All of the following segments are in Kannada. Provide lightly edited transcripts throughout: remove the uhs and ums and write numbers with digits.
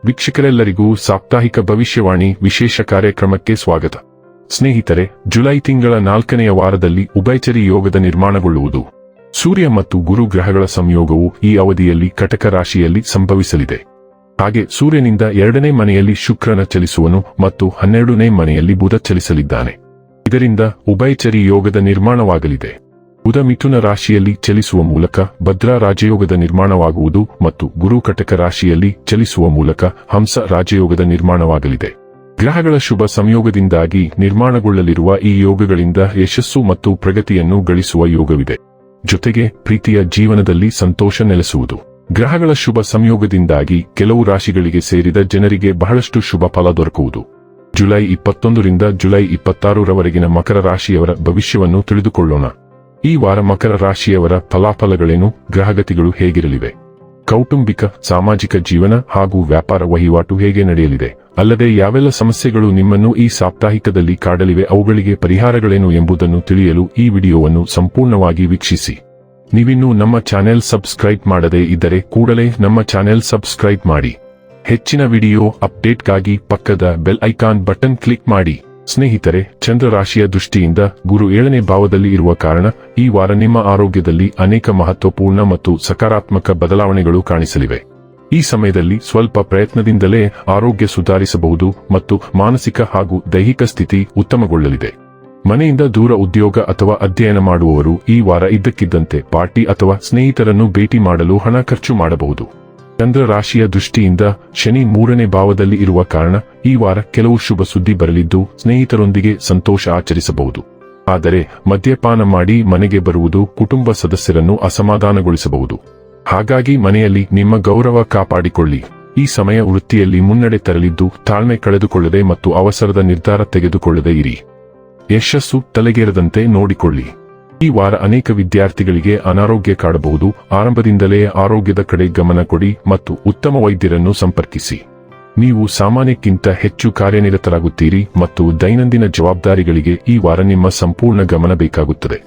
ವೀಕ್ಷಕರೆಲ್ಲರಿಗೂ ಸಾಪ್ತಾಹಿಕ ಭವಿಷ್ಯವಾಣಿ ವಿಶೇಷ ಕಾರ್ಯಕ್ರಮಕ್ಕೆ ಸ್ವಾಗತ. ಸ್ನೇಹಿತರೆ, ಜುಲೈ ತಿಂಗಳ 4ನೆಯ ವಾರದಲ್ಲಿ ಉಭಯಚರಿ ಯೋಗದ ನಿರ್ಮಾಣಗೊಳ್ಳುವುದು. ಸೂರ್ಯ ಮತ್ತು ಗುರು ಗ್ರಹಗಳ ಸಂಯೋಗವು ಈ ಅವಧಿಯಲ್ಲಿ ಕಟಕ ರಾಶಿಯಲ್ಲಿ ಸಂಭವಿಸಲಿದೆ. ಹಾಗೆ ಸೂರ್ಯನಿಂದ 2ನೇ ಮನೆಯಲ್ಲಿ ಶುಕ್ರನ ಚಲಿಸುವನು ಮತ್ತು 12ನೇ ಮನೆಯಲ್ಲಿ ಬುಧ ಚಲಿಸಲಿದ್ದಾನೆ. ಇದರಿಂದ ಉಭಯಚರಿ ಯೋಗದ ನಿರ್ಮಾಣವಾಗಲಿದೆ. ಬುಧ ಮಿಥುನ ರಾಶಿಯಲ್ಲಿ ಚಲಿಸುವ ಮೂಲಕ ಭದ್ರಾ ರಾಜಯೋಗದ ನಿರ್ಮಾಣವಾಗುವುದು ಮತ್ತು ಗುರು ಕಟಕ ರಾಶಿಯಲ್ಲಿ ಚಲಿಸುವ ಮೂಲಕ ಹಂಸ ರಾಜಯೋಗದ ನಿರ್ಮಾಣವಾಗಲಿದೆ. ಗ್ರಹಗಳ ಶುಭ ಸಂಯೋಗದಿಂದಾಗಿ ನಿರ್ಮಾಣಗೊಳ್ಳಲಿರುವ ಈ ಯೋಗಗಳಿಂದ ಯಶಸ್ಸು ಮತ್ತು ಪ್ರಗತಿಯನ್ನು ಗಳಿಸುವ ಯೋಗವಿದೆ. ಜೊತೆಗೆ ಪ್ರೀತಿಯ ಜೀವನದಲ್ಲಿ ಸಂತೋಷ ನೆಲೆಸುವುದು. ಗ್ರಹಗಳ ಶುಭ ಸಂಯೋಗದಿಂದಾಗಿ ಕೆಲವು ರಾಶಿಗಳಿಗೆ ಸೇರಿದ ಜನರಿಗೆ ಬಹಳಷ್ಟು ಶುಭ ಫಲ ದೊರಕುವುದು. ಜುಲೈ 21ರಿಂದ ಜುಲೈ 26ರವರೆಗಿನ ಮಕರ ರಾಶಿಯವರ ಭವಿಷ್ಯವನ್ನು ತಿಳಿದುಕೊಳ್ಳೋಣ. ಈ ವಾರ ಮಕರ ರಾಶಿಯವರ ಫಲಾಫಲಗಳೇನು, ಗ್ರಹಗತಿಗಳು ಹೇಗಿರಲಿವೆ, ಕೌಟುಂಬಿಕ ಸಾಮಾಜಿಕ ಜೀವನ ಹಾಗೂ ವ್ಯಾಪಾರ ವಹಿವಾಟು ಹೇಗೆ ನಡೆಯಲಿದೆ, ಅಲ್ಲದೆ ಯಾವೆಲ್ಲ ಸಮಸ್ಯೆಗಳು ನಿಮ್ಮನ್ನು ಈ ಸಾಪ್ತಾಹಿಕದಲ್ಲಿ ಕಾಡಲಿವೆ, ಅವುಗಳಿಗೆ ಪರಿಹಾರಗಳೇನು ಎಂಬುದನ್ನು ತಿಳಿಯಲು ಈ ವಿಡಿಯೋವನ್ನು ಸಂಪೂರ್ಣವಾಗಿ ವೀಕ್ಷಿಸಿ. ನೀವಿನ್ನೂ ನಮ್ಮ ಚಾನೆಲ್ ಸಬ್ಸ್ಕ್ರೈಬ್ ಮಾಡದೇ ಇದ್ದರೆ ಕೂಡಲೇ ನಮ್ಮ ಚಾನೆಲ್ ಸಬ್ಸ್ಕ್ರೈಬ್ ಮಾಡಿ. ಹೆಚ್ಚಿನ ವಿಡಿಯೋ ಅಪ್ಡೇಟ್ಗಾಗಿ ಪಕ್ಕದ ಬೆಲ್ ಐಕಾನ್ ಬಟನ್ ಕ್ಲಿಕ್ ಮಾಡಿ. ಸ್ನೇಹಿತರೆ, ಚಂದ್ರ ರಾಶಿಯ ದೃಷ್ಟಿಯಿಂದ ಗುರು 7ನೇ ಭಾವದಲ್ಲಿ ಇರುವ ಕಾರಣ ಈ ವಾರ ನಿಮ್ಮ ಆರೋಗ್ಯದಲ್ಲಿ ಅನೇಕ ಮಹತ್ವಪೂರ್ಣ ಮತ್ತು ಸಕಾರಾತ್ಮಕ ಬದಲಾವಣೆಗಳು ಕಾಣಿಸಲಿವೆ. ಈ ಸಮಯದಲ್ಲಿ ಸ್ವಲ್ಪ ಪ್ರಯತ್ನದಿಂದಲೇ ಆರೋಗ್ಯ ಸುಧಾರಿಸಬಹುದು ಮತ್ತು ಮಾನಸಿಕ ಹಾಗೂ ದೈಹಿಕ ಸ್ಥಿತಿ ಉತ್ತಮಗೊಳ್ಳಲಿದೆ. ಮನೆಯಿಂದ ದೂರ ಉದ್ಯೋಗ ಅಥವಾ ಅಧ್ಯಯನ ಮಾಡುವವರು ಈ ವಾರ ಇದ್ದಕ್ಕಿದ್ದಂತೆ ಪಾರ್ಟಿ ಅಥವಾ ಸ್ನೇಹಿತರನ್ನು ಭೇಟಿ ಮಾಡಲು ಹಣ ಖರ್ಚು ಮಾಡಬಹುದು. ಚಂದ್ರ ರಾಶಿಯ ದೃಷ್ಟಿಯಿಂದ ಶನಿ 3ನೇ ಭಾವದಲ್ಲಿ ಇರುವ ಕಾರಣ ಈ ವಾರ ಕೆಲವು ಶುಭ ಸುದ್ದಿ ಬರಲಿದ್ದು ಸ್ನೇಹಿತರೊಂದಿಗೆ ಸಂತೋಷ ಆಚರಿಸಬಹುದು. ಆದರೆ ಮದ್ಯಪಾನ ಮಾಡಿ ಮನೆಗೆ ಬರುವುದು ಕುಟುಂಬ ಸದಸ್ಯರನ್ನು ಅಸಮಾಧಾನಗೊಳಿಸಬಹುದು. ಹಾಗಾಗಿ ಮನೆಯಲ್ಲಿ ನಿಮ್ಮ ಗೌರವ ಕಾಪಾಡಿಕೊಳ್ಳಿ. ಈ ಸಮಯ ವೃತ್ತಿಯಲ್ಲಿ ಮುನ್ನಡೆ ತರಲಿದ್ದು ತಾಳ್ಮೆ ಕಳೆದುಕೊಳ್ಳದೆ ಮತ್ತು ಅವಸರದ ನಿರ್ಧಾರ ತೆಗೆದುಕೊಳ್ಳದೆ ಇರಿ. ಯಶಸ್ಸು ತಲೆಗೇರದಂತೆ ನೋಡಿಕೊಳ್ಳಿ. ಈ ವಾರ ಅನೇಕ ವಿದ್ಯಾರ್ಥಿಗಳಿಗೆ ಅನಾರೋಗ್ಯ ಕಾಡಬಹುದು. ಆರಂಭದಿಂದಲೇ ಆರೋಗ್ಯದ ಕಡೆ ಗಮನ ಕೊಡಿ ಮತ್ತು ಉತ್ತಮ ವೈದ್ಯರನ್ನು ಸಂಪರ್ಕಿಸಿ. ನೀವು ಸಾಮಾನ್ಯಕ್ಕಿಂತ ಹೆಚ್ಚು ಕಾರ್ಯನಿರತರಾಗುತ್ತೀರಿ ಮತ್ತು ದೈನಂದಿನ ಜವಾಬ್ದಾರಿಗಳಿಗೆ ಈ ವಾರ ನಿಮ್ಮ ಸಂಪೂರ್ಣ ಗಮನ ಬೇಕಾಗುತ್ತದೆ.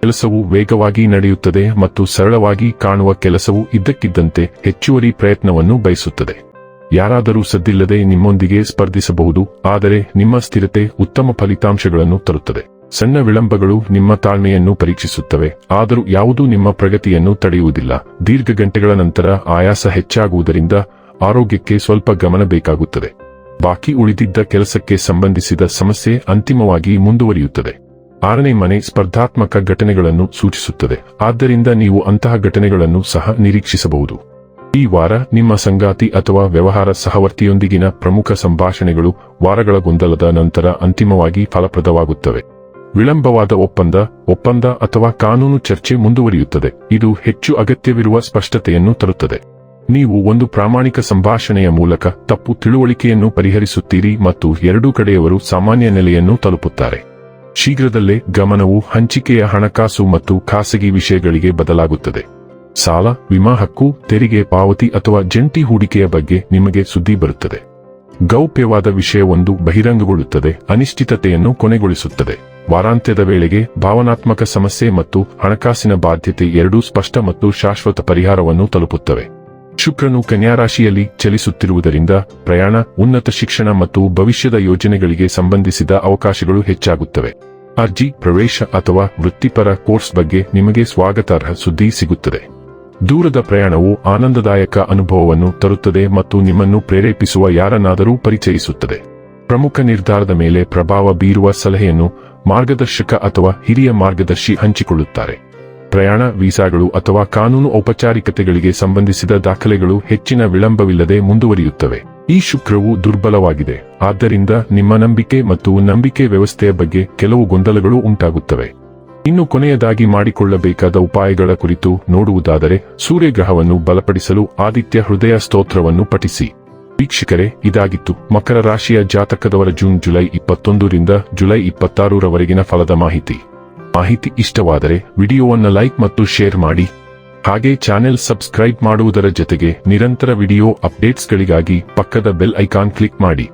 ಕೆಲಸವು ವೇಗವಾಗಿ ನಡೆಯುತ್ತದೆ ಮತ್ತು ಸರಳವಾಗಿ ಕಾಣುವ ಕೆಲಸವು ಇದ್ದಕ್ಕಿದ್ದಂತೆ ಹೆಚ್ಚುವರಿ ಪ್ರಯತ್ನವನ್ನು ಬಯಸುತ್ತದೆ. ಯಾರಾದರೂ ಸದ್ದಿಲ್ಲದೆ ನಿಮ್ಮೊಂದಿಗೆ ಸ್ಪರ್ಧಿಸಬಹುದು, ಆದರೆ ನಿಮ್ಮ ಸ್ಥಿರತೆ ಉತ್ತಮ ಫಲಿತಾಂಶಗಳನ್ನು ತರುತ್ತದೆ. ಸಣ್ಣ ವಿಳಂಬಗಳು ನಿಮ್ಮ ತಾಳ್ಮೆಯನ್ನು ಪರೀಕ್ಷಿಸುತ್ತವೆ, ಆದರೂ ಯಾವುದೂ ನಿಮ್ಮ ಪ್ರಗತಿಯನ್ನು ತಡೆಯುವುದಿಲ್ಲ. ದೀರ್ಘ ಗಂಟೆಗಳ ನಂತರ ಆಯಾಸ ಹೆಚ್ಚಾಗುವುದರಿಂದ ಆರೋಗ್ಯಕ್ಕೆ ಸ್ವಲ್ಪ ಗಮನ ಬೇಕಾಗುತ್ತದೆ. ಬಾಕಿ ಉಳಿದಿದ್ದ ಕೆಲಸಕ್ಕೆ ಸಂಬಂಧಿಸಿದ ಸಮಸ್ಯೆ ಅಂತಿಮವಾಗಿ ಮುಂದುವರಿಯುತ್ತದೆ. 6ನೇ ಮನೆ ಸ್ಪರ್ಧಾತ್ಮಕ ಘಟನೆಗಳನ್ನು ಸೂಚಿಸುತ್ತದೆ, ಆದ್ದರಿಂದ ನೀವು ಅಂತಹ ಘಟನೆಗಳನ್ನು ಸಹ ನಿರೀಕ್ಷಿಸಬಹುದು. ಈ ವಾರ ನಿಮ್ಮ ಸಂಗಾತಿ ಅಥವಾ ವ್ಯವಹಾರ ಸಹವರ್ತಿಯೊಂದಿಗಿನ ಪ್ರಮುಖ ಸಂಭಾಷಣೆಗಳು ವಾರಗಳ ಗೊಂದಲದ ನಂತರ ಅಂತಿಮವಾಗಿ ಫಲಪ್ರದವಾಗುತ್ತವೆ. ವಿಳಂಬವಾದ ಒಪ್ಪಂದ ಅಥವಾ ಕಾನೂನು ಚರ್ಚೆ ಮುಂದುವರಿಯುತ್ತದೆ. ಇದು ಹೆಚ್ಚು ಅಗತ್ಯವಿರುವ ಸ್ಪಷ್ಟತೆಯನ್ನು ತರುತ್ತದೆ. ನೀವು ಒಂದು ಪ್ರಾಮಾಣಿಕ ಸಂಭಾಷಣೆಯ ಮೂಲಕ ತಪ್ಪು ತಿಳುವಳಿಕೆಯನ್ನು ಪರಿಹರಿಸುತ್ತೀರಿ ಮತ್ತು ಎರಡೂ ಕಡೆಯವರು ಸಾಮಾನ್ಯ ನೆಲೆಯನ್ನು ತಲುಪುತ್ತಾರೆ. ಶೀಘ್ರದಲ್ಲೇ ಗಮನವು ಹಂಚಿಕೆಯ ಹಣಕಾಸು ಮತ್ತು ಖಾಸಗಿ ವಿಷಯಗಳಿಗೆ ಬದಲಾಗುತ್ತದೆ. ಸಾಲ, ವಿಮಾ ಹಕ್ಕು, ತೆರಿಗೆ ಪಾವತಿ ಅಥವಾ ಜಂಟಿ ಹೂಡಿಕೆಯ ಬಗ್ಗೆ ನಿಮಗೆ ಸುದ್ದಿ ಬರುತ್ತದೆ. ಗೌಪ್ಯವಾದ ವಿಷಯವೊಂದು ಬಹಿರಂಗಗೊಳ್ಳುತ್ತದೆ, ಅನಿಶ್ಚಿತತೆಯನ್ನು ಕೊನೆಗೊಳಿಸುತ್ತದೆ. ವಾರಾಂತ್ಯದ ವೇಳೆಗೆ ಭಾವನಾತ್ಮಕ ಸಮಸ್ಯೆ ಮತ್ತು ಹಣಕಾಸಿನ ಬಾಧ್ಯತೆ ಎರಡೂ ಸ್ಪಷ್ಟ ಮತ್ತು ಶಾಶ್ವತ ಪರಿಹಾರವನ್ನು ತಲುಪುತ್ತವೆ. ಶುಕ್ರನು ಕನ್ಯಾ ರಾಶಿಯಲ್ಲಿ ಚಲಿಸುತ್ತಿರುವುದರಿಂದ ಪ್ರಯಾಣ, ಉನ್ನತ ಶಿಕ್ಷಣ ಮತ್ತು ಭವಿಷ್ಯದ ಯೋಜನೆಗಳಿಗೆ ಸಂಬಂಧಿಸಿದ ಅವಕಾಶಗಳು ಹೆಚ್ಚಾಗುತ್ತವೆ. ಅರ್ಜಿ, ಪ್ರವೇಶ ಅಥವಾ ವೃತ್ತಿಪರ ಕೋರ್ಸ್ ಬಗ್ಗೆ ನಿಮಗೆ ಸ್ವಾಗತಾರ್ಹ ಸುದ್ದಿ ಸಿಗುತ್ತದೆ. ದೂರದ ಪ್ರಯಾಣವು ಆನಂದದಾಯಕ ಅನುಭವವನ್ನು ತರುತ್ತದೆ ಮತ್ತು ನಿಮ್ಮನ್ನು ಪ್ರೇರೇಪಿಸುವ ಯಾರನ್ನಾದರೂ ಪರಿಚಯಿಸುತ್ತದೆ. ಪ್ರಮುಖ ನಿರ್ಧಾರದ ಮೇಲೆ ಪ್ರಭಾವ ಬೀರುವ ಸಲಹೆಯನ್ನು ಮಾರ್ಗದರ್ಶಕ ಅಥವಾ ಹಿರಿಯ ಮಾರ್ಗದರ್ಶಿ ಹಂಚಿಕೊಳ್ಳುತ್ತಾರೆ. ಪ್ರಯಾಣ, ವೀಸಾಗಳು ಅಥವಾ ಕಾನೂನು ಔಪಚಾರಿಕತೆಗಳಿಗೆ ಸಂಬಂಧಿಸಿದ ದಾಖಲೆಗಳು ಹೆಚ್ಚಿನ ವಿಳಂಬವಿಲ್ಲದೆ ಮುಂದುವರಿಯುತ್ತವೆ. ಈ ಶುಕ್ರವು ದುರ್ಬಲವಾಗಿದೆ, ಆದ್ದರಿಂದ ನಿಮ್ಮ ನಂಬಿಕೆ ಮತ್ತು ನಂಬಿಕೆ ವ್ಯವಸ್ಥೆಯ ಬಗ್ಗೆ ಕೆಲವು ಗೊಂದಲಗಳು ಉಂಟಾಗುತ್ತವೆ. ಇನ್ನು ಕೊನೆಯದಾಗಿ ಮಾಡಿಕೊಳ್ಳಬೇಕಾದ ಉಪಾಯಗಳ ಕುರಿತು ನೋಡುವುದಾದರೆ, ಸೂರ್ಯಗ್ರಹವನ್ನು ಬಲಪಡಿಸಲು ಆದಿತ್ಯ ಹೃದಯ ಸ್ತೋತ್ರವನ್ನು ಪಠಿಸಿ. ವೀಕ್ಷಕರೇ, ಇದಾಗಿತ್ತು ಮಕರ ರಾಶಿಯ ಜಾತಕದವರ ಜುಲೈ 21ರಿಂದ ಜುಲೈ 26ರವರೆಗಿನ ಫಲದ ಮಾಹಿತಿ ಇಷ್ಟವಾದರೆ ವಿಡಿಯೋವನ್ನು ಲೈಕ್ ಮತ್ತು ಶೇರ್ ಮಾಡಿ. ಹಾಗೆ ಚಾನೆಲ್ ಸಬ್ಸ್ಕ್ರೈಬ್ ಮಾಡುವುದರ ಜೊತೆಗೆ ನಿರಂತರ ವಿಡಿಯೋ ಅಪ್ಡೇಟ್ಸ್ಗಳಿಗಾಗಿ ಪಕ್ಕದ ಬೆಲ್ ಐಕಾನ್ ಕ್ಲಿಕ್ ಮಾಡಿ.